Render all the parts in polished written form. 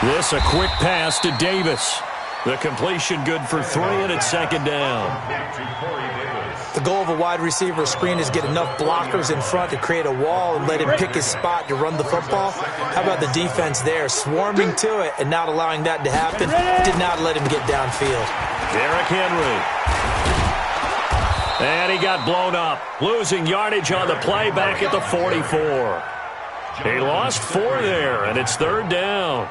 This a quick pass to Davis. The completion good for 3, and it's second down. The goal of a wide receiver screen is get enough blockers in front to create a wall and let him pick his spot to run the football. How about the defense there, swarming to it and not allowing that to happen? Did not let him get downfield. Derrick Henry. And he got blown up, losing yardage on the play back at the 44. He lost 4 there, and it's third down.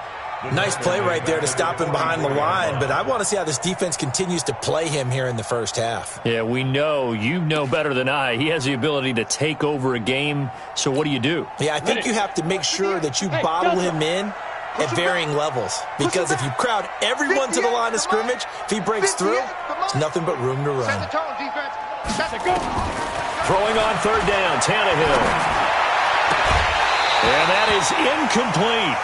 Nice play right there to stop him behind the line, but I want to see how this defense continues to play him here in the first half. Yeah, we know. You know better than I. He has the ability to take over a game, so what do? Yeah, I think you have to make sure that you bottle him in at varying levels, because if you crowd everyone to the line of scrimmage, if he breaks through, there's nothing but room to run. Throwing on third down, Tannehill. And that is incomplete.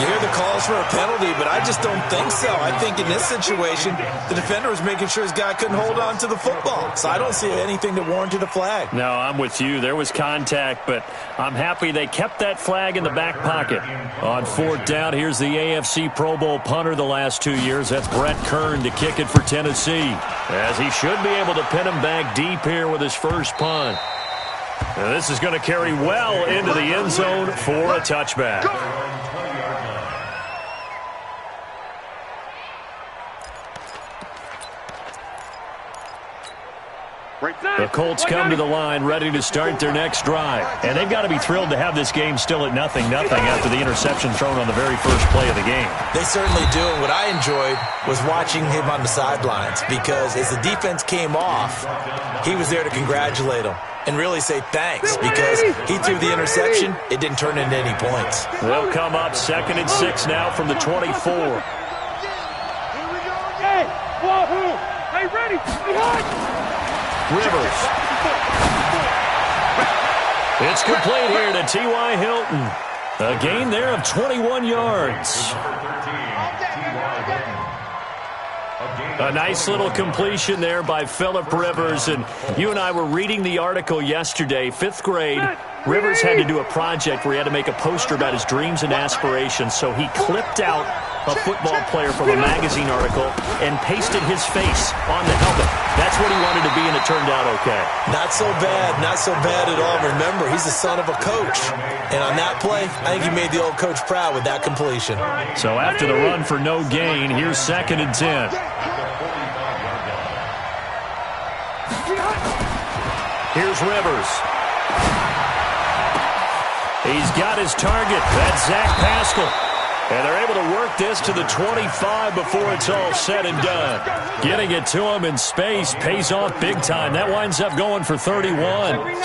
You hear the calls for a penalty, but I just don't think so. I think in this situation, the defender was making sure his guy couldn't hold on to the football. So I don't see anything that warranted a flag. No, I'm with you. There was contact, but I'm happy they kept that flag in the back pocket. On fourth down, here's the AFC Pro Bowl punter the last 2 years. That's Brett Kern to kick it for Tennessee, as he should be able to pin him back deep here with his first punt. And this is going to carry well into the end zone for a touchback. The Colts come to the line ready to start their next drive. And they've got to be thrilled to have this game still at 0-0 after the interception thrown on the very first play of the game. They certainly do. And what I enjoyed was watching him on the sidelines, because as the defense came off, he was there to congratulate them and really say thanks, because he threw the interception. It didn't turn into any points. They'll come up 2nd and 6 now from the 24. Hey, Wahoo! Hey, ready! Behind! Rivers. It's complete here to T.Y. Hilton. A gain there of 21 yards. A nice little completion there by Phillip Rivers. And you and I were reading the article yesterday, 5th grade. Rivers had to do a project where he had to make a poster about his dreams and aspirations. So he clipped out a football player from a magazine article and pasted his face on the helmet. That's what he wanted to be, and it turned out okay. Not so bad at all. Remember, he's the son of a coach. And on that play, I think he made the old coach proud with that completion. So after the run for no gain, here's 2nd and 10. Here's Rivers. He's got his target. That's Zach Pascal. And they're able to work this to the 25 before it's all said and done. Getting it to him in space pays off big time. That winds up going for 31.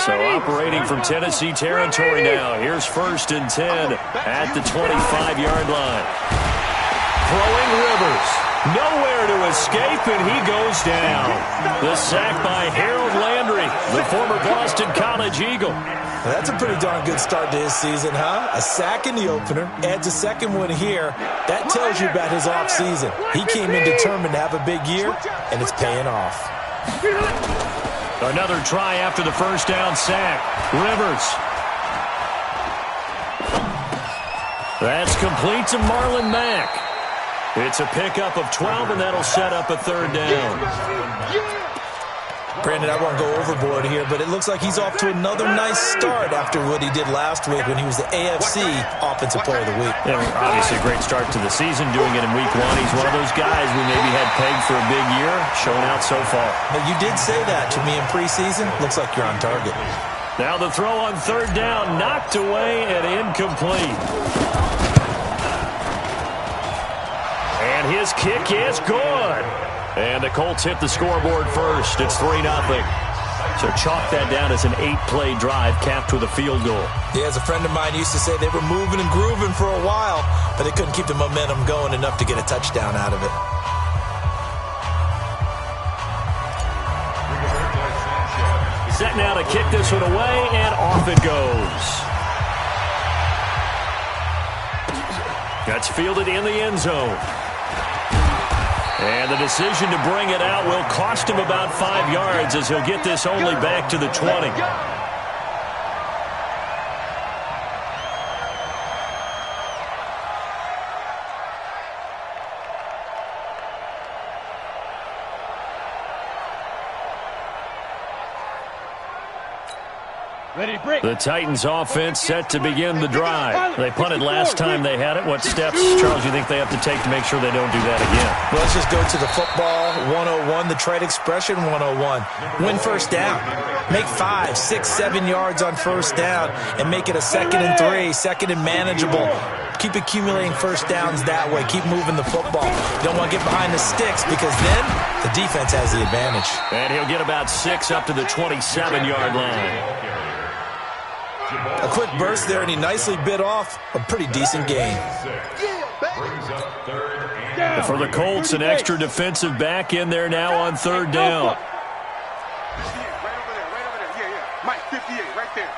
So operating from Tennessee territory now. Here's 1st and 10 at the 25-yard line. Throwing Rivers. Nowhere to escape, and he goes down. The sack by Harold Landry, the former Boston College Eagle. Well, that's a pretty darn good start to his season, huh? A sack in the opener, adds a second one here. That tells you about his offseason. He came in determined to have a big year, and it's paying off. Another try after the first down sack. Rivers. That's complete to Marlon Mack. It's a pickup of 12, and that'll set up a 3rd down. Brandon, I won't go overboard here, but it looks like he's off to another nice start after what he did last week when he was the AFC Offensive Player of the Week. Yeah, obviously a great start to the season, doing it in Week 1. He's one of those guys we maybe had pegged for a big year, showing out so far. But you did say that to me in preseason. Looks like you're on target. Now the throw on 3rd down, knocked away and incomplete. And his kick is good. And the Colts hit the scoreboard first. It's 3-0. So chalk that down as an 8-play drive capped with a field goal. Yeah, as a friend of mine used to say, they were moving and grooving for a while, but they couldn't keep the momentum going enough to get a touchdown out of it. Set now to kick this one away, and off it goes. That's fielded in the end zone. And the decision to bring it out will cost him about 5 yards, as he'll get this only back to the 20. The Titans offense set to begin the drive. They punted last time they had it. What steps, Charles, you think they have to take to make sure they don't do that again? Well, let's just go to the football 101, the trade expression 101. Win first down. Make 5, 6, 7 yards on first down and make it a 2nd and 3, 2nd and manageable. Keep accumulating first downs that way. Keep moving the football. You don't want to get behind the sticks because then the defense has the advantage. And he'll get about 6 up to the 27-yard line. A quick burst there, and he nicely bit off a pretty decent gain. For the Colts, an extra defensive back in there now on 3rd down. Mike, 58, right there.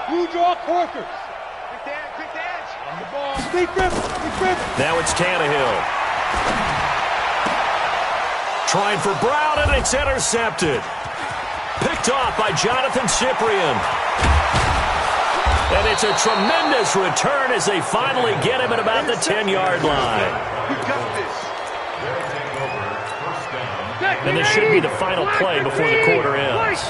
Who draw quarters? On the ball. Big grip. Now it's Tannehill. Trying for Brown, and it's intercepted. Picked off by Jonathan Cyprien. And it's a tremendous return as they finally get him at about the 10-yard line. And this should be the final play before the quarter ends.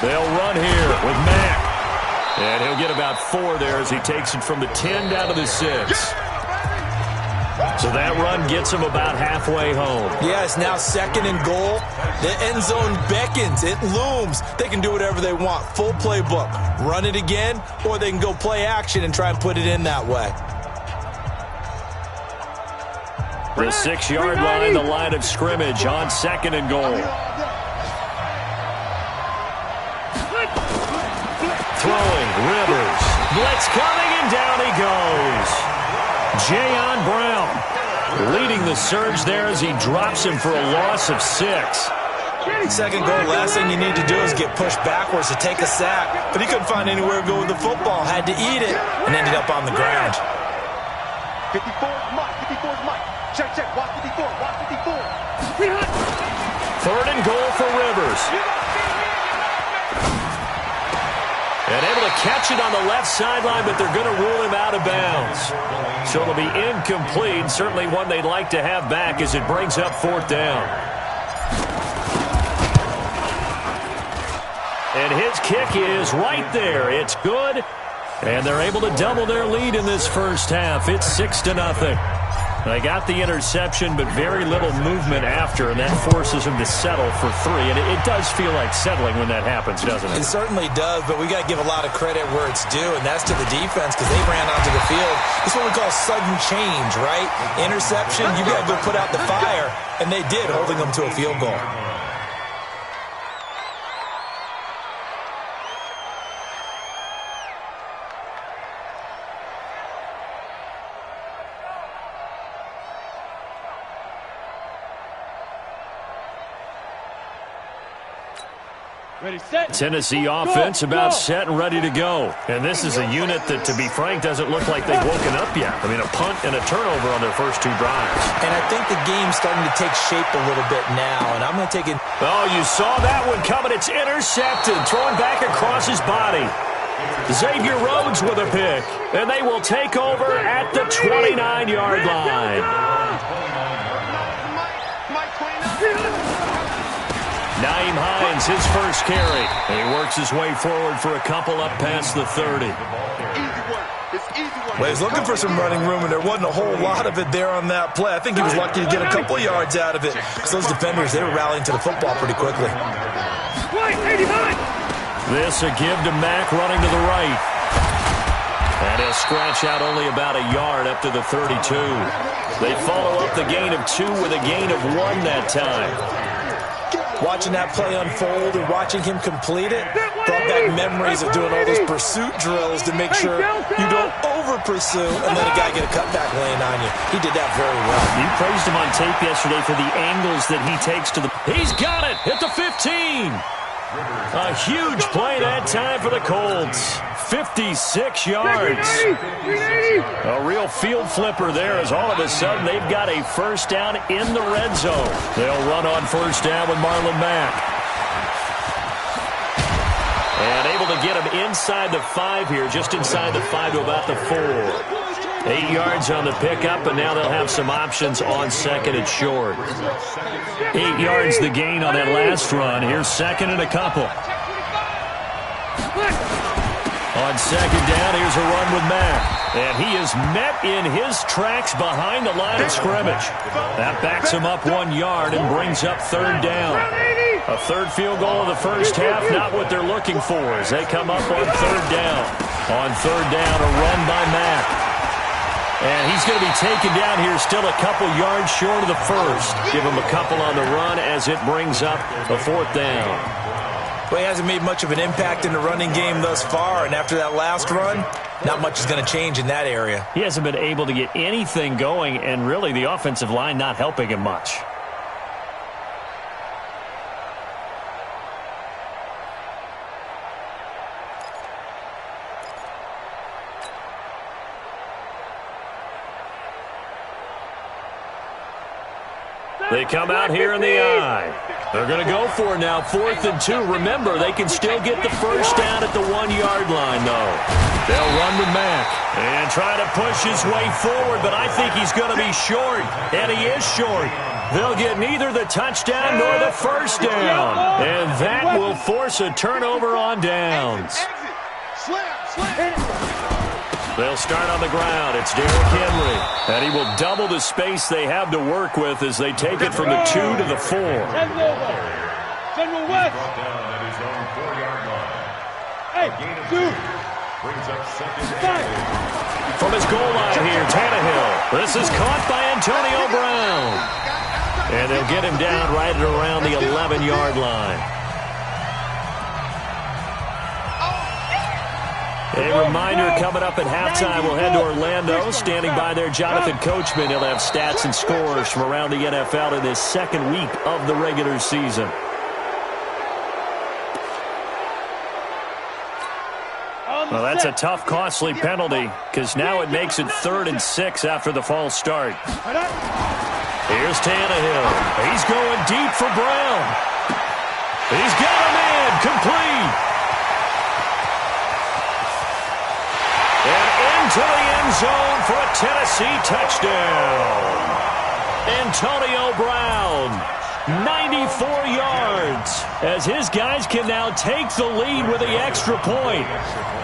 They'll run here with Mack. And he'll get about 4 there as he takes it from the 10 down to the 6. So that run gets him about halfway home. Yeah, it's now 2nd and goal. The end zone beckons. It looms. They can do whatever they want. Full playbook. Run it again, or they can go play action and try and put it in that way. The 6-yard line, the line of scrimmage on 2nd and goal. Throwing, Rivers. Blitz coming, and down he goes. Jayon Brown leading the surge there as he drops him for a loss of 6. 2nd goal, last thing you need to do is get pushed backwards to take a sack. But he couldn't find anywhere to go with the football. Had to eat it and ended up on the ground. 54 is Mike. Check. Watch 54. 3rd and goal for Rivers. And able to catch it on the left sideline, but they're going to rule him out of bounds. So it'll be incomplete, certainly one they'd like to have back as it brings up 4th down. And his kick is right there. It's good, and they're able to double their lead in this first half. It's 6-0. They got the interception, but very little movement after, and that forces him to settle for 3. And it does feel like settling when that happens, doesn't it? It certainly does, but we got to give a lot of credit where it's due, and that's to the defense because they ran onto the field. It's what we call sudden change, right? Interception, you got to go put out the fire, and they did, holding them to a field goal. Ready, set. Tennessee offense about set and ready to go. And this is a unit that, to be frank, doesn't look like they've woken up yet. I mean, a punt and a turnover on their first 2 drives. And I think the game's starting to take shape a little bit now, and I'm going to take it. Oh, you saw that one coming. It's intercepted, thrown back across his body. Xavier Rhodes with a pick, and they will take over at the 29-yard line. Nyheim Hines, his first carry. And he works his way forward for a couple up past the 30. Well, he's looking for some running room, and there wasn't a whole lot of it there on that play. I think he was lucky to get a couple yards out of it because those defenders, they were rallying to the football pretty quickly. This a give to Mack running to the right. And he'll scratch out only about a yard up to the 32. They follow up the gain of 2 with a gain of 1 that time. Watching that play unfold and watching him complete it brought back memories of doing all those pursuit drills to make sure you don't over-pursue and let a guy get a cutback laying on you. He did that very well. You praised him on tape yesterday for the angles that he takes to the... He's got it at the 15. A huge play that time for the Colts. 56 yards. A real field flipper there as all of a sudden they've got a first down in the red zone. They'll run on first down with Marlon Mack. And able to get him inside the 5 here, just inside the 5 to about the 4. 8 yards on the pickup, and now they'll have some options on second and short. 8 yards the gain on that last run. Here's second and a couple. On second down, here's a run with Mack. And he is met in his tracks behind the line of scrimmage. That backs him up 1 yard and brings up third down. A third field goal of the first half, not what they're looking for as they come up on third down. On third down, a run by Mack. And he's going to be taken down here still a couple yards short of the first. Give him a couple on the run as it brings up a fourth down. Well, he hasn't made much of an impact in the running game thus far, and after that last run, not much is going to change in that area. He hasn't been able to get anything going, and really the offensive line not helping him much. They come out here in the eye. They're going to go for it now, 4th and 2. Remember, they can still get the first down at the 1 yard line, though. They'll run with Mack and try to push his way forward, but I think he's going to be short, and he is short. They'll get neither the touchdown nor the first down, and that will force a turnover on downs. They'll start on the ground. It's Derrick Henry. And he will double the space they have to work with as they take it from the 2 to the 4. General West. Hey, dude. From his goal line here, Tannehill. This is caught by Antonio Brown. And they'll get him down right at around the 11-yard line. A reminder coming up at halftime, we'll head to Orlando. Standing by there, Jonathan Coachman. He'll have stats and scores from around the NFL in this second week of the regular season. Well, that's a tough, costly penalty because now it makes it 3rd and 6 after the false start. Here's Tannehill. He's going deep for Brown. He's got a man, complete. And into the end zone for a Tennessee touchdown. Antonio Brown, 94 yards, as his guys can now take the lead with the extra point.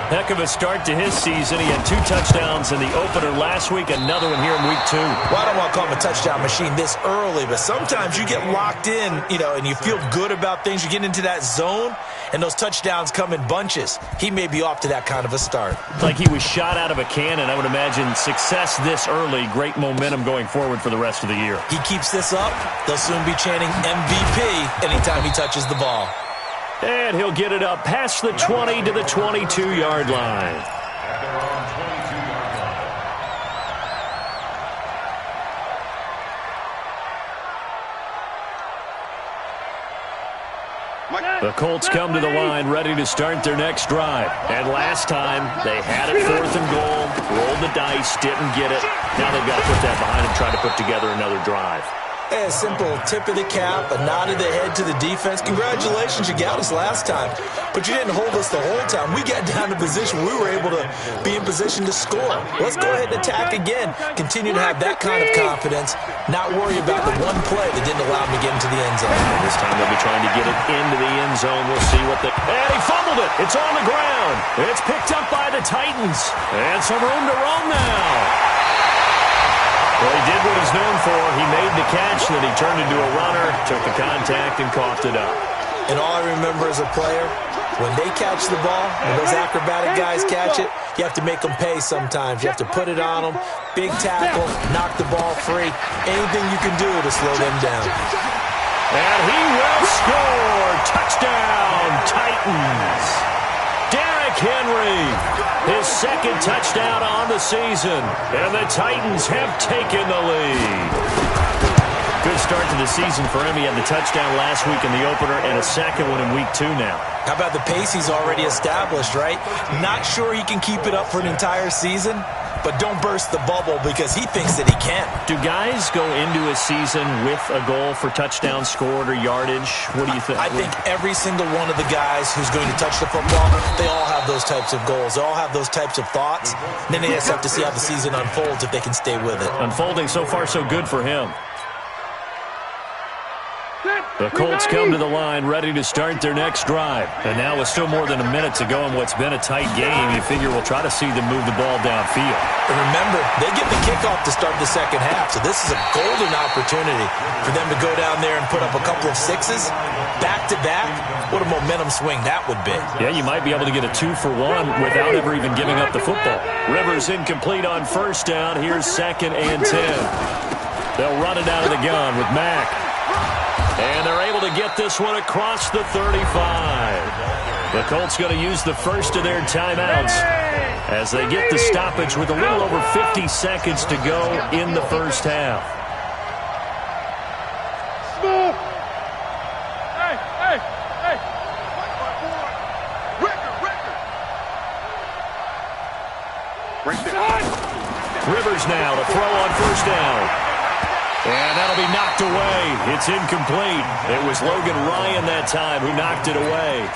Heck of a start to his season. He had 2 touchdowns in the opener last week, another one here in week 2. Well, I don't want to call him a touchdown machine this early, but sometimes you get locked in, and you feel good about things. You get into that zone, and those touchdowns come in bunches. He may be off to that kind of a start. Like he was shot out of a cannon. I would imagine success this early, great momentum going forward for the rest of the year. He keeps this up, they'll soon be chanting MVP anytime he touches the ball. And he'll get it up past the 20 to the 22-yard line. The Colts come to the line ready to start their next drive. And last time, they had it 4th and goal, rolled the dice, didn't get it. Now they've got to put that behind and try to put together another drive. A simple tip of the cap, a nod of the head to the defense. Congratulations, you got us last time. But you didn't hold us the whole time. We got down to position. We were able to be in position to score. Let's go ahead and attack again. Continue to have that kind of confidence. Not worry about the one play that didn't allow him to get into the end zone. And this time they'll be trying to get it into the end zone. We'll see what the... And he fumbled it. It's on the ground. It's picked up by the Titans. And some room to roam now. Well, he did what he's known for. He made the catch, then he turned into a runner, took the contact, and coughed it up. And all I remember as a player, when they catch the ball, when those acrobatic guys catch it, you have to make them pay sometimes. You have to put it on them, big tackle, knock the ball free. Anything you can do to slow them down. And he will score. Touchdown, Titans. Derrick Henry, his second touchdown on the season, and the Titans have taken the lead. Good start to the season for him. He had the touchdown last week in the opener and a second one in week 2 now. How about the pace he's already established, right? Not sure he can keep it up for an entire season, but don't burst the bubble because he thinks that he can. Do guys go into a season with a goal for touchdown scored or yardage? What do you think? I think every single one of the guys who's going to touch the football, they all have those types of goals. They all have those types of thoughts. And then they just have to see how the season unfolds if they can stay with it. Unfolding so far so good for him. The Colts come to the line ready to start their next drive. And now with still more than a minute to go in what's been a tight game, you figure we'll try to see them move the ball downfield. And remember, they get the kickoff to start the second half, so this is a golden opportunity for them to go down there and put up a couple of sixes back-to-back. What a momentum swing that would be. Yeah, you might be able to get a 2-for-1 without ever even giving up the football. Rivers incomplete on first down. Here's 2nd and 10. They'll run it out of the gun with Mack. And they're able to get this one across the 35. The Colts going to use the first of their timeouts as they get the stoppage with a little over 50 seconds to go in the first half. Rivers now to throw on first down. And that'll be knocked away. It's incomplete. It was Logan Ryan that time who knocked it away.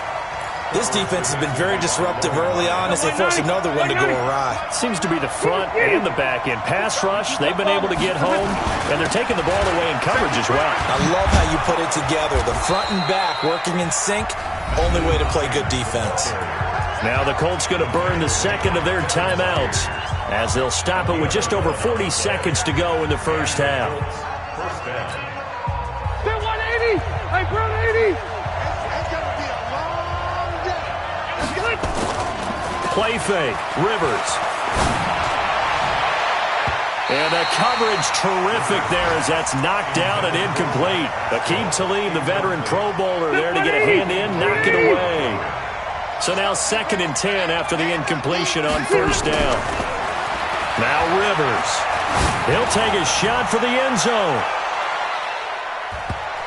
This defense has been very disruptive early on as they force another one to go awry. Seems to be the front and the back end. Pass rush, they've been able to get home, and they're taking the ball away in coverage as well. I love how you put it together. The front and back working in sync, only way to play good defense. Now the Colts going to burn the second of their timeouts as they'll stop it with just over 40 seconds to go in the first half. They're 180. Hey, bro, 80. It's going to be a long day. Play fake. Rivers. And the coverage terrific there as that's knocked down and incomplete. Akeem Talib, the veteran Pro Bowler, there to get a hand in, knock it away. So now 2nd and 10 after the incompletion on first down. Now Rivers. He'll take a shot for the end zone.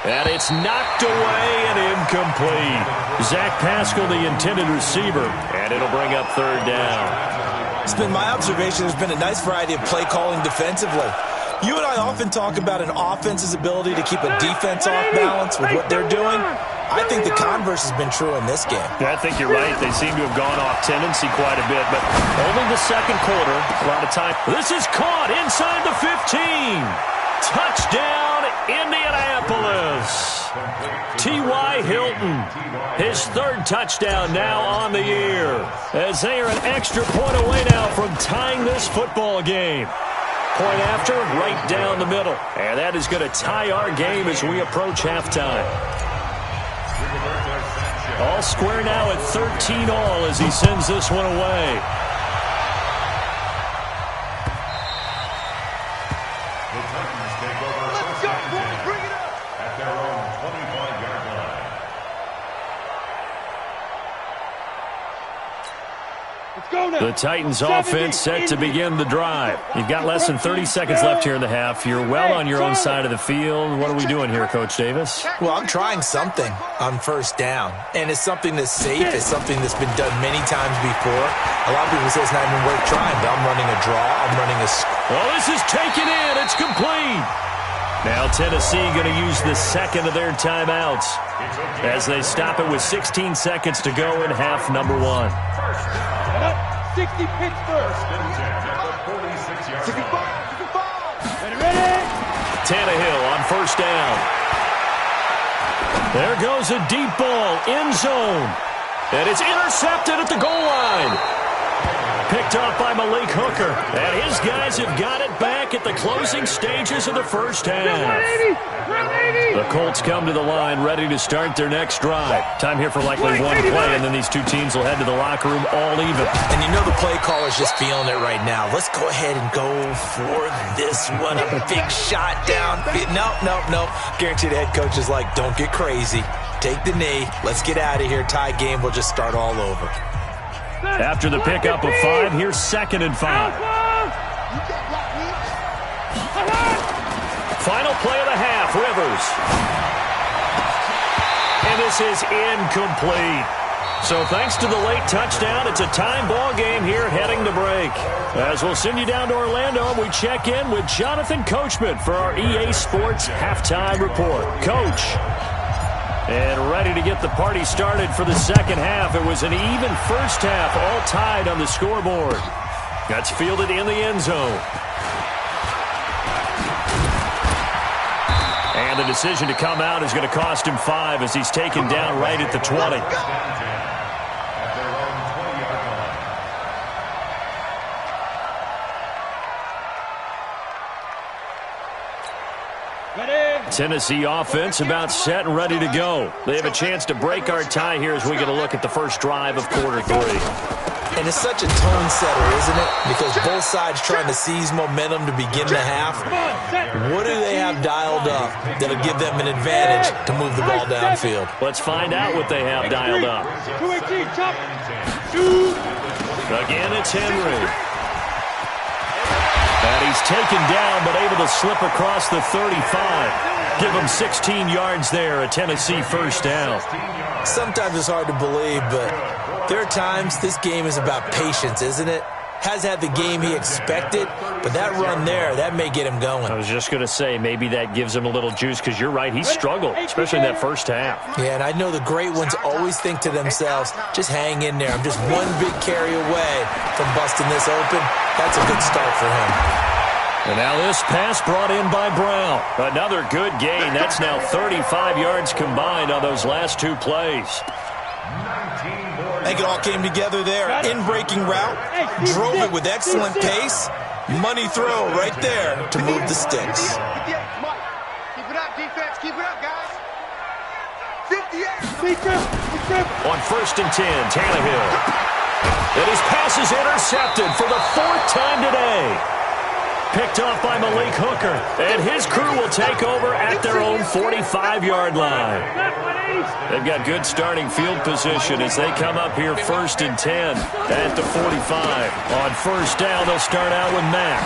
And it's knocked away and incomplete. Zach Pascal, the intended receiver, and it'll bring up 3rd down. It's been my observation there's been a nice variety of play calling defensively. You and I often talk about an offense's ability to keep a defense off balance with what they're doing. I think the converse has been true in this game. Yeah, I think you're right. They seem to have gone off tendency quite a bit, but only the second quarter. A lot of time. This is caught inside the 15. Touchdown, Indianapolis. T.Y. Hilton, his 3rd touchdown now on the year, as they are an extra point away now from tying this football game. Point after, right down the middle. And that is going to tie our game as we approach halftime. All square now at 13 all as he sends this one away. Let's go, boys. Bring it up. At their own 25-yard line. Let's go now. The Titans offense set to begin the drive. You've got less than 30 seconds left here in the half. You're well on your own side of the field. What are we doing here, Coach Davis? Well, I'm trying something on first down, and it's something that's safe. It's something that's been done many times before. A lot of people say it's not even worth trying, but I'm running a draw. I'm running a... Well, this is taken in. It's complete. Now Tennessee going to use the second of their timeouts as they stop it with 16 seconds to go in half number 1. 60 Pittsburgh. 65. Ready? Tannehill on first down. There goes a deep ball, end zone. And it's intercepted at the goal line. Picked off by Malik Hooker. And his guys have got it back at the closing stages of the first half. The Colts come to the line ready to start their next drive. Time here for likely one play, and then these two teams will head to the locker room all even. And you know the play caller's just feeling it right now. Let's go ahead and go for this one. A big shot down. Nope. Guarantee the head coach is like, don't get crazy. Take the knee. Let's get out of here. Tie game. We'll just start all over. After the pickup of 5, here's 2nd and 5. Final play of the half, Rivers. And this is incomplete. So thanks to the late touchdown, it's a time ball game here heading to break. As we'll send you down to Orlando, we check in with Jonathan Coachman for our EA Sports Halftime Report. Coach. And ready to get the party started for the second half. It was an even first half, all tied on the scoreboard. That's fielded in the end zone. And the decision to come out is going to cost him 5 as he's taken down right at the 20. Tennessee offense about set and ready to go. They have a chance to break our tie here as we get a look at the first drive of quarter 3. And it's such a tone setter, isn't it? Because both sides trying to seize momentum to begin the half. What do they have dialed up that'll give them an advantage to move the ball downfield? Let's find out what they have dialed up. Again, it's Henry. And he's taken down, but able to slip across the 35. Give him 16 yards there, a Tennessee first down. Sometimes it's hard to believe, but there are times this game is about patience, isn't it? Has had the game he expected, but that run there, that may get him going. I was just going to say, maybe that gives him a little juice, because you're right, he struggled, especially in that first half. Yeah, and I know the great ones always think to themselves, just hang in there. I'm just one big carry away from busting this open. That's a good start for him. And now this pass brought in by Brown. Another good gain. That's now 35 yards combined on those last 2 plays. I think it all came together there. In-breaking route, drove it with excellent pace. Money throw right there to move the sticks. Keep it up, defense. Keep it up, guys. 58. On 1st and 10, Tannehill. And his pass is intercepted for the 4th time today. Picked off by Malik Hooker. And his crew will take over at their own 45-yard line. They've got good starting field position as they come up here 1st and 10 at the 45. On 1st down, they'll start out with Matt.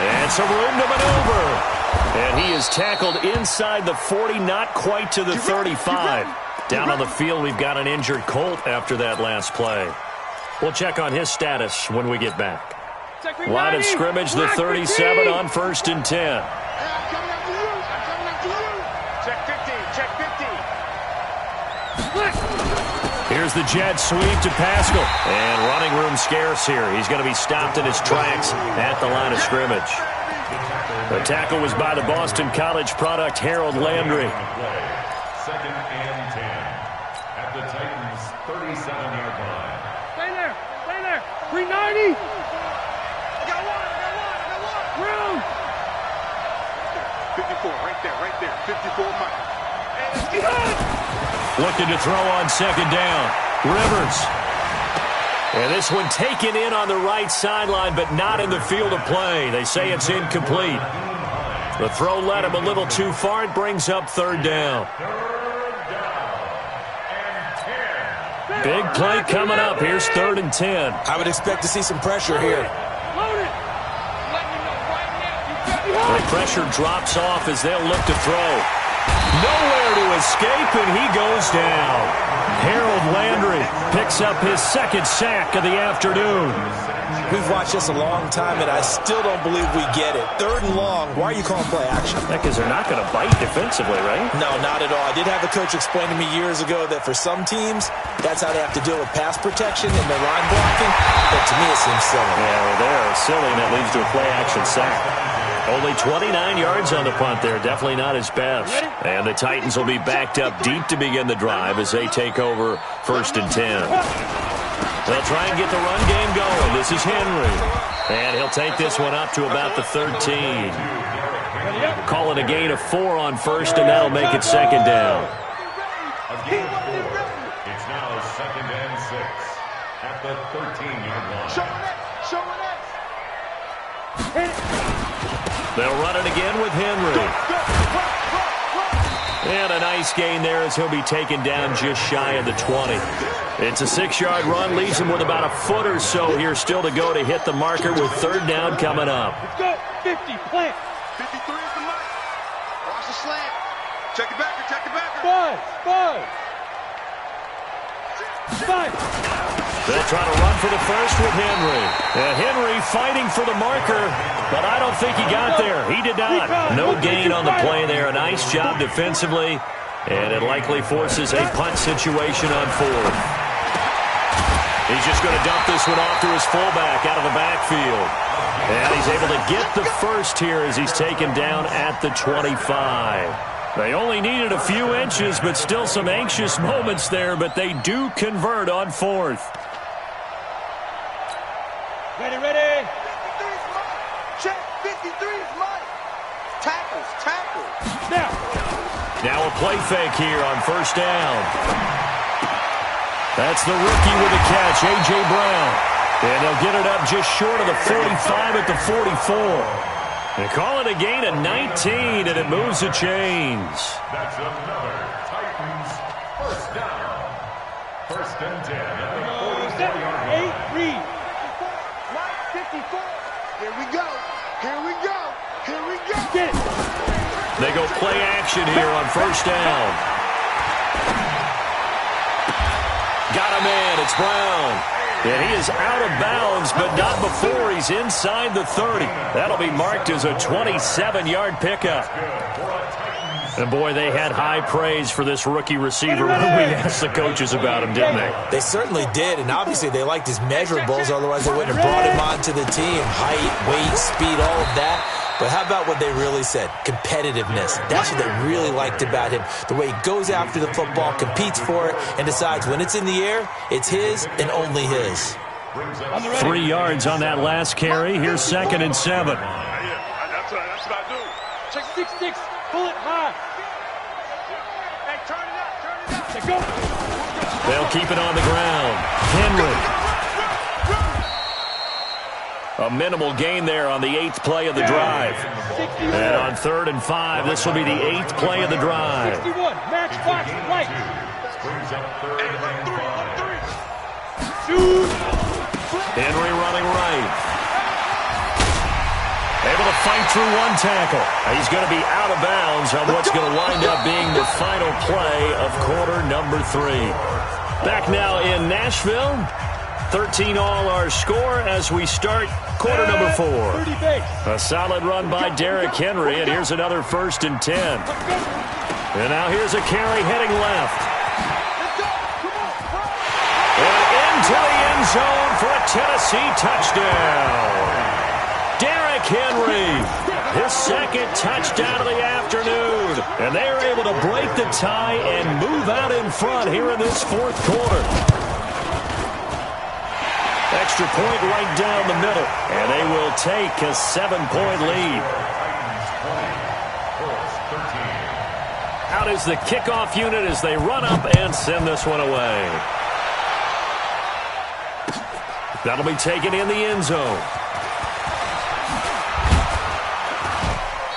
And some room to maneuver. And he is tackled inside the 40, not quite to the 35. Down on the field, we've got an injured Colt after that last play. We'll check on his status when we get back. Line of scrimmage, the 37 on 1st and 10. I'm coming after you. I'm coming after you. Check 15. Check 15. Here's the jet sweep to Pascal. And running room scarce here. He's going to be stopped in his tracks at the line of scrimmage. The tackle was by the Boston College product, Harold Landry. 2nd and 10 at the Titans' 37-yard line. Stay there. Stay there. 390. I got one. Room. 54, right there. 54 miles. Looking to throw on 2nd down. Rivers. And this one taken in on the right sideline, but not in the field of play. They say it's incomplete. The throw led him a little too far. It brings up 3rd down. Big play coming up. Here's 3rd and 10. I would expect to see some pressure here. The pressure drops off as they'll look to throw. Nowhere to escape, and he goes down. Harold Landry picks up his 2nd sack of the afternoon. We've watched this a long time, and I still don't believe we get it. 3rd and long. Why are you calling play action? Because they're not going to bite defensively, right? No, not at all. I did have a coach explain to me years ago that for some teams, that's how they have to deal with pass protection and their line blocking. But to me, it seems silly. Yeah, well, they're silly, and that leads to a play action sack. Only 29 yards on the punt there. Definitely not his best. And the Titans will be backed up deep to begin the drive as they take over 1st and 10. They'll try and get the run game going. This is Henry. And he'll take this one up to about the 13. Calling a gain of 4 on 1st, and that'll make it 2nd down. A gain of 4. It's now 2nd and 6 at the 13-yard line. They'll run it again with Henry. And a nice gain there as he'll be taken down just shy of the 20. It's a 6-yard run, leaves him with about a foot or so here still to go to hit the marker with 3rd down coming up. Let's go. 50, plant. 53 is the mark. Watch the slant. Check it back. Check it back. Buzz. They'll try to run for the first with Henry. And Henry fighting for the marker, but I don't think he got there. He did not. No gain on the play there. A nice job defensively, and it likely forces a punt situation on fourth. He's just going to dump this one off to his fullback out of the backfield. And he's able to get the first here as he's taken down at the 25. They only needed a few inches, but still some anxious moments there, but they do convert on fourth. Ready, ready. 53's mine. Check. 53's mine. Tackles, tackles. Now a play fake here on first down. That's the rookie with the catch, A.J. Brown. And they'll get it up just short of the 45 at the 44. They call it a gain of 19, and it moves the chains. That's another Titans first down. First and 10 at the 44-yard line. 8-3. 54. Here we go. Here we go. Here we go. Get it. They go play action here on first down. Got a man. It's Brown. And he is out of bounds, but not before he's inside the 30. That'll be marked as a 27-yard pickup. And, boy, they had high praise for this rookie receiver when we asked the coaches about him, didn't they? They certainly did, and obviously they liked his measurables, otherwise they wouldn't have brought him onto the team. Height, weight, speed, all of that. But how about what they really said? Competitiveness. That's what they really liked about him. The way he goes after the football, competes for it, and decides when it's in the air, it's his and only his. 3 yards on that last carry. Here's 2nd and 7. That's what I do. Check 6-6. Pull it high. Hey, turn it up. Turn it up. Go. They'll keep it on the ground. Henry. A minimal gain there on the 8th play of the drive. And on 3rd and 5, this will be the 8th play of the drive. 61. Match box right. Brings up 3rd and 5. Shoot. Henry running right. Able to fight through one tackle. He's going to be out of bounds on what's going to wind up being the final play of quarter number 3. Back now in Nashville. 13 all our score as we start quarter number 4. A solid run by Derrick Henry, and here's another 1st and 10. And now here's a carry heading left. And into the end zone for a Tennessee touchdown. Derrick Henry, his 2nd touchdown of the afternoon. And they are able to break the tie and move out in front here in this 4th quarter. Extra point right down the middle, and they will take a 7-point lead. Out is the kickoff unit as they run up and send this one away. That'll be taken in the end zone.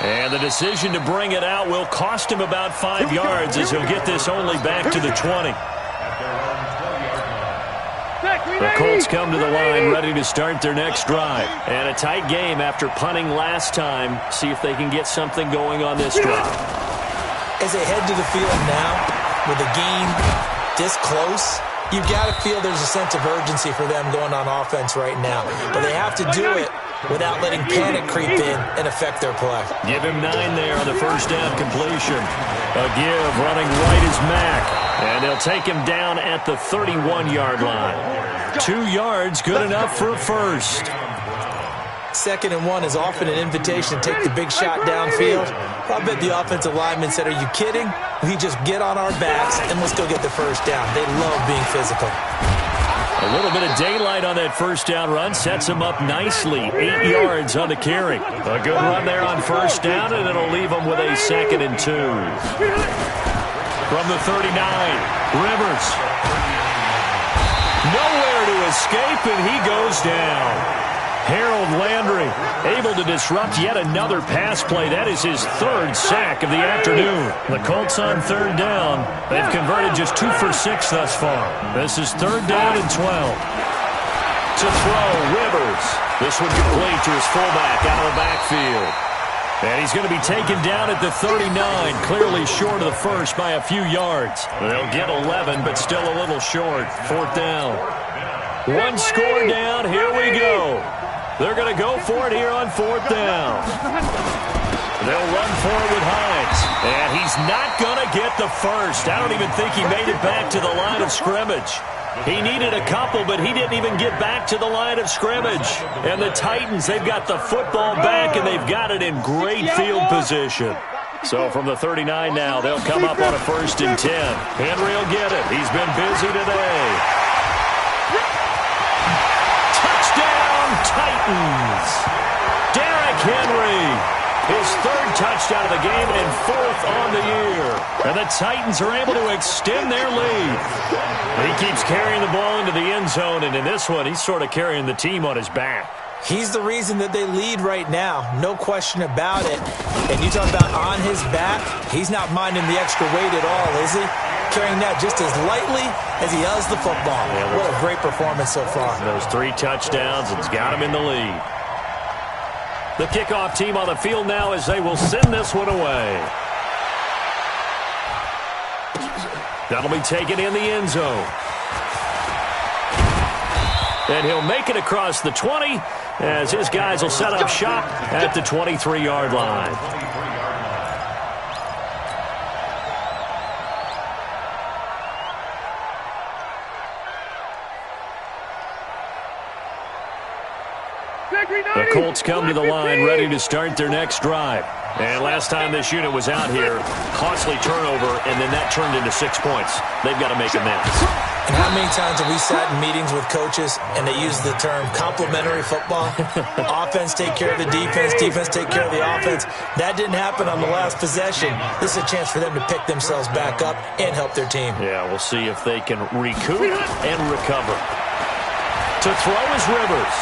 And the decision to bring it out will cost him about 5 yards as he'll get this only back to the 20. The Colts come to the line ready to start their next drive. And a tight game after punting last time. See if they can get something going on this drive. As they head to the field now, with the game this close, you've got to feel there's a sense of urgency for them going on offense right now. But they have to do it without letting panic creep in and affect their play. Give him 9 there on the first down completion. A give running right is Mack. And they'll take him down at the 31-yard line. 2 yards, good enough for a first. 2nd and 1 is often an invitation to take the big shot downfield. I bet the offensive lineman said, are you kidding? We just get on our backs and let's go get the first down. They love being physical. A little bit of daylight on that first down run sets him up nicely. 8 yards on the carry. A good run there on first down, and it'll leave him with a 2nd and 2. From the 39, Rivers. Nowhere to escape, and he goes down. Harold Landry able to disrupt yet another pass play. That is his 3rd sack of the afternoon. The Colts on 3rd down. They've converted just 2 for 6 thus far. This is 3rd down and 12. To throw, Rivers. This one complete to his fullback out of the backfield. And he's going to be taken down at the 39, clearly short of the first by a few yards. They'll get 11, but still a little short. Fourth down. One score down. Here we go. They're going to go for it here on fourth down. They'll run for it with Hines. And he's not going to get the first. I don't even think he made it back to the line of scrimmage. He needed a couple, but he didn't even get back to the line of scrimmage. And the Titans, they've got the football back, and they've got it in great field position. So from the 39 now, they'll come up on a 1st and 10. Henry will get it. He's been busy today. Touchdown, Titans. Derrick Henry. His 3rd touchdown of the game and 4th on the year. And the Titans are able to extend their lead. He keeps carrying the ball into the end zone, and in this one, he's sort of carrying the team on his back. He's the reason that they lead right now, no question about it. And you talk about on his back, he's not minding the extra weight at all, is he? Carrying that just as lightly as he does the football. Yeah, what a great performance so far. Those 3 touchdowns, it's got him in the lead. The kickoff team on the field now as they will send this one away. That'll be taken in the end zone. And he'll make it across the 20 as his guys will set up shop at the 23-yard line. The Colts come to the line ready to start their next drive. And last time this unit was out here, costly turnover, and then that turned into 6 points. They've got to make amends. And how many times have we sat in meetings with coaches and they use the term complementary football? Offense take care of the defense, defense take care of the offense. That didn't happen on the last possession. This is a chance for them to pick themselves back up and help their team. Yeah, we'll see if they can recoup and recover. To throw is Rivers.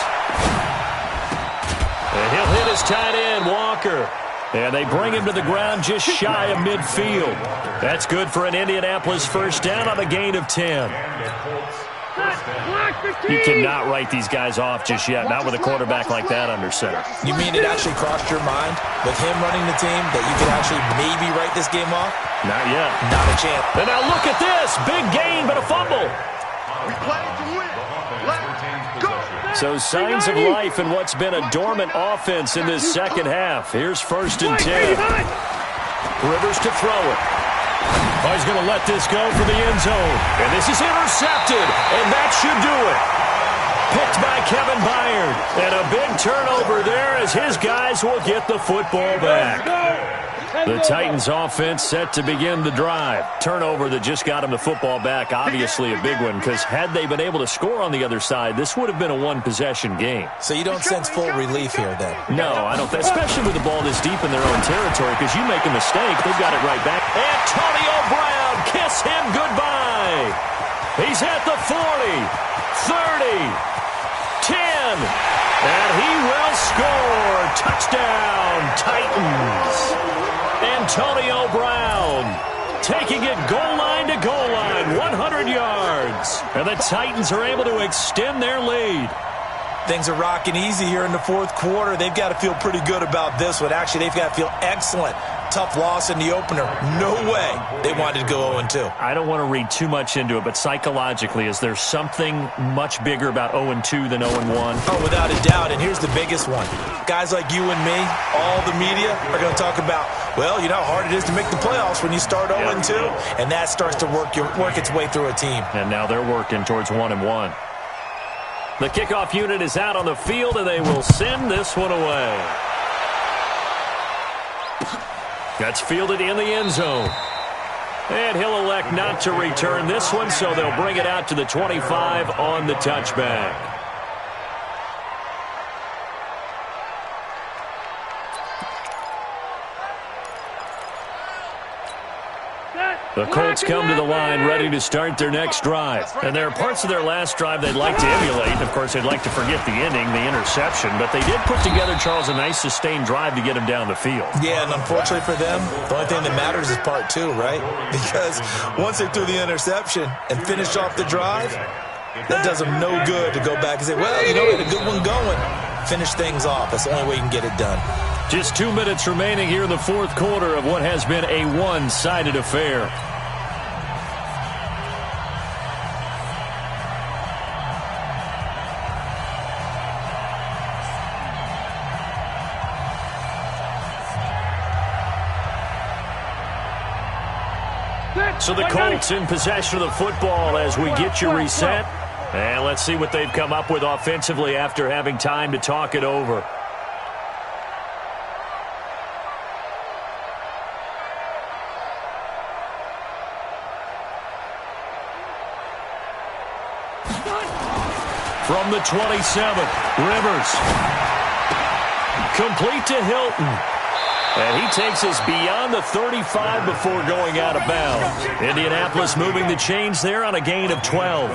And he'll hit his tight end, Walker. And they bring him to the ground just shy of midfield. That's good for an Indianapolis first down on a gain of 10. You cannot write these guys off just yet, not with a quarterback like that under center. You mean it actually crossed your mind with him running the team that you could actually maybe write this game off? Not yet. Not a chance. And now look at this. Big gain, but a fumble. We play to win. Let's go. So signs of life in what's been a dormant offense in this second half. Here's 1st and 10. Rivers to throw it. Oh, he's going to let this go for the end zone. And this is intercepted, and that should do it. Picked by Kevin Byard. And a big turnover there as his guys will get the football back. The Titans offense set to begin the drive. Turnover that just got him the football back, obviously a big one, because had they been able to score on the other side, this would have been a one-possession game. So you don't sense full relief here then? No, I don't. Especially with the ball this deep in their own territory, because you make a mistake, they've got it right back. Antonio Brown, kiss him goodbye. He's at the 40, 30, 10, and he will score. Touchdown, Titans. Antonio Brown taking it goal line to goal line, 100 yards. And the Titans are able to extend their lead. Things are rocking easy here in the 4th quarter. They've got to feel pretty good about this one. Actually, they've got to feel excellent. Tough loss in the opener. No way they wanted to go 0-2. I don't want to read too much into it, but psychologically, is there something much bigger about 0-2 than 0-1? Oh, without a doubt, and here's the biggest one. Guys like you and me, all the media, are going to talk about, well, you know how hard it is to make the playoffs when you start 0-2, and that starts to work its way through a team. And now they're working towards 1-1. The kickoff unit is out on the field, and they will send this one away. That's fielded in the end zone. And he'll elect not to return this one, so they'll bring it out to the 25 on the touchback. The Colts come to the line ready to start their next drive. And there are parts of their last drive they'd like to emulate. Of course, they'd like to forget the ending, the interception. But they did put together, Charles, a nice sustained drive to get him down the field. Yeah, and unfortunately for them, the only thing that matters is part 2, right? Because once they threw the interception and finished off the drive, that does them no good to go back and say, well, you know, we had a good one going. Finish things off. That's the only way you can get it done. Just 2 minutes remaining here in the fourth quarter of what has been a one-sided affair. So the Colts in possession of the football as we get you reset. And let's see what they've come up with offensively after having time to talk it over. From the 27, Rivers. Complete to Hilton. And he takes us beyond the 35 before going out of bounds. Indianapolis moving the chains there on a gain of 12.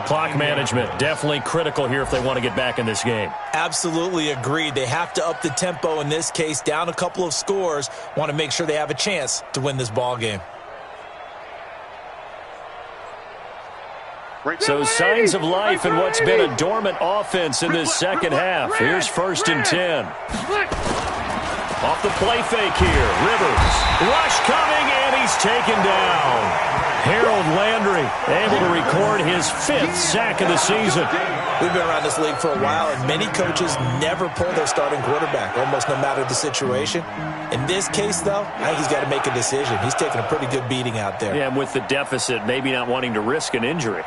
Clock management, definitely critical here if they want to get back in this game. Absolutely agreed. They have to up the tempo in this case, down a couple of scores. Want to make sure they have a chance to win this ball game. So signs of life in what's been a dormant offense in this second half. Here's 1st and 10. Off the play fake here. Rivers. Rush coming, and he's taken down. Harold Landry able to record his 5th sack of the season. We've been around this league for a while, and many coaches never pull their starting quarterback, almost no matter the situation. In this case, though, I think he's got to make a decision. He's taking a pretty good beating out there. Yeah, and with the deficit, maybe not wanting to risk an injury.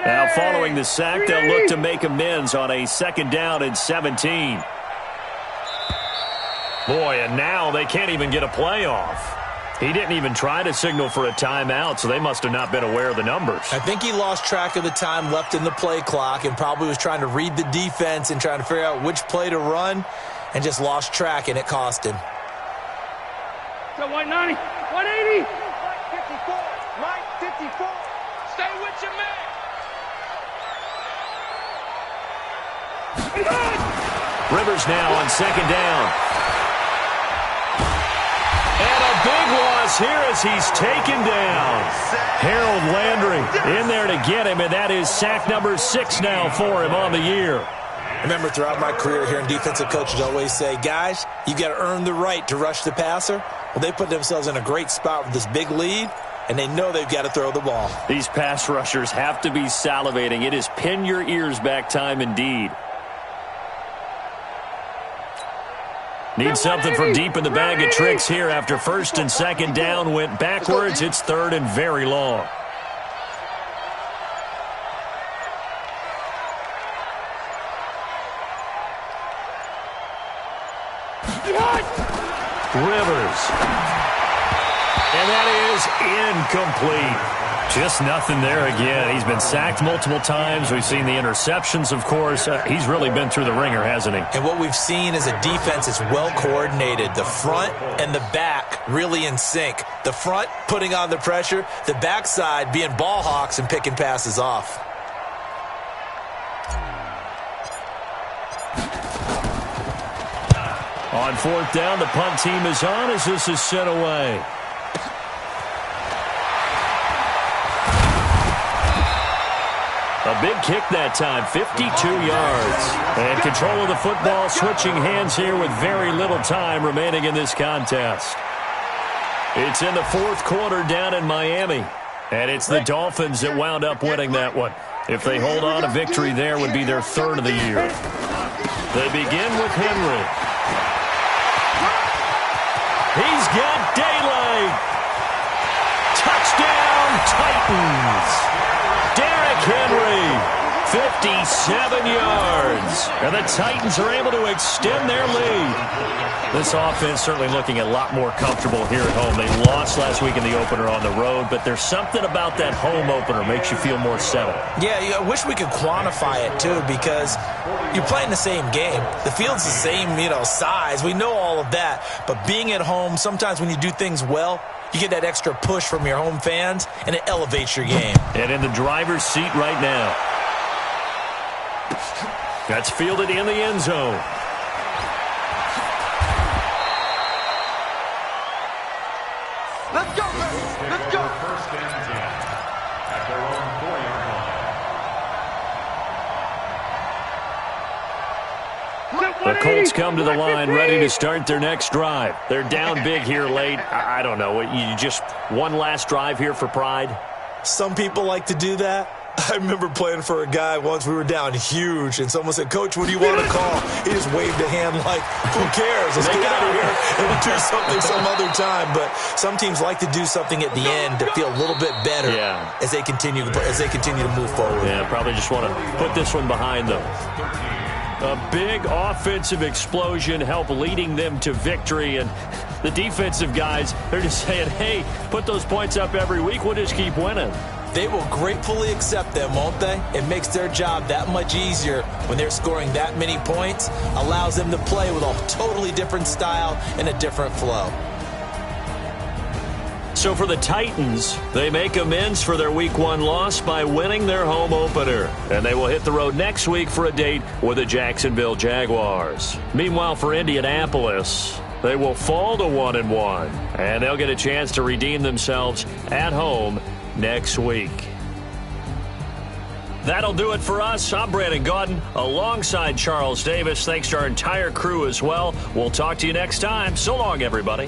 Now following the sack, they'll look to make amends on a 2nd down and 17. Boy, and now they can't even get a play off. He didn't even try to signal for a timeout, so they must have not been aware of the numbers. I think he lost track of the time left in the play clock and probably was trying to read the defense and trying to figure out which play to run and just lost track, and it cost him. Go 190, 180. Mike 54, Mike 54. Stay with your man. Rivers now on 2nd down. And a big loss here as he's taken down. Harold Landry in there to get him, and that is sack number 6 now for him on the year. I remember throughout my career hearing defensive coaches always say, guys, you got to earn the right to rush the passer. Well, they put themselves in a great spot with this big lead, and they know they've got to throw the ball. These pass rushers have to be salivating. It is pin your ears back time indeed. Need something from deep in the bag of tricks here after 1st and 2nd down went backwards. It's 3rd and very long. Rivers. And that is incomplete. Just nothing there again. He's been sacked multiple times. We've seen the interceptions, of course. He's really been through the ringer, hasn't he? And what we've seen is a defense that's well coordinated. The front and the back really in sync. The front putting on the pressure. The backside being ball hawks and picking passes off. On 4th down, the punt team is on as this is sent away. A big kick that time, 52 yards. And control of the football, switching hands here with very little time remaining in this contest. It's in the 4th quarter down in Miami. And it's the Dolphins that wound up winning that one. If they hold on, a victory there would be their 3rd of the year. They begin with Henry. He's got daylight. Touchdown, Titans. Derrick Henry, 57 yards. And the Titans are able to extend their lead. This offense certainly looking a lot more comfortable here at home. They lost last week in the opener on the road, but there's something about that home opener makes you feel more settled. Yeah, I wish we could quantify it, too, because you're playing the same game. The field's the same, size. We know all of that. But being at home, sometimes when you do things well, you get that extra push from your home fans, and it elevates your game. And in the driver's seat right now. That's fielded in the end zone. Let's go, man. Let's go. First and 10 at their own 4-yard line. The Colts come to the line ready to start their next drive. They're down big here late. I don't know. You just one last drive here for pride? Some people like to do that. I remember playing for a guy once. We were down huge, and someone said, "Coach, what do you want to call?" He just waved a hand like, "Who cares? Let's get out of here and do something some other time." But some teams like to do something at the end to feel a little bit better as they continue to move forward. Yeah, probably just want to put this one behind them. A big offensive explosion helped leading them to victory, and the defensive guys, they're just saying, "Hey, put those points up every week. We'll just keep winning." They will gratefully accept them, won't they? It makes their job that much easier when they're scoring that many points, allows them to play with a totally different style and a different flow. So for the Titans, they make amends for their Week 1 loss by winning their home opener. And they will hit the road next week for a date with the Jacksonville Jaguars. Meanwhile, for Indianapolis, they will fall to 1-1, and they'll get a chance to redeem themselves at home next week. That'll do it for us. I'm Brandon Gaudin alongside Charles Davis. Thanks to our entire crew as well. We'll talk to you next time. So long, everybody.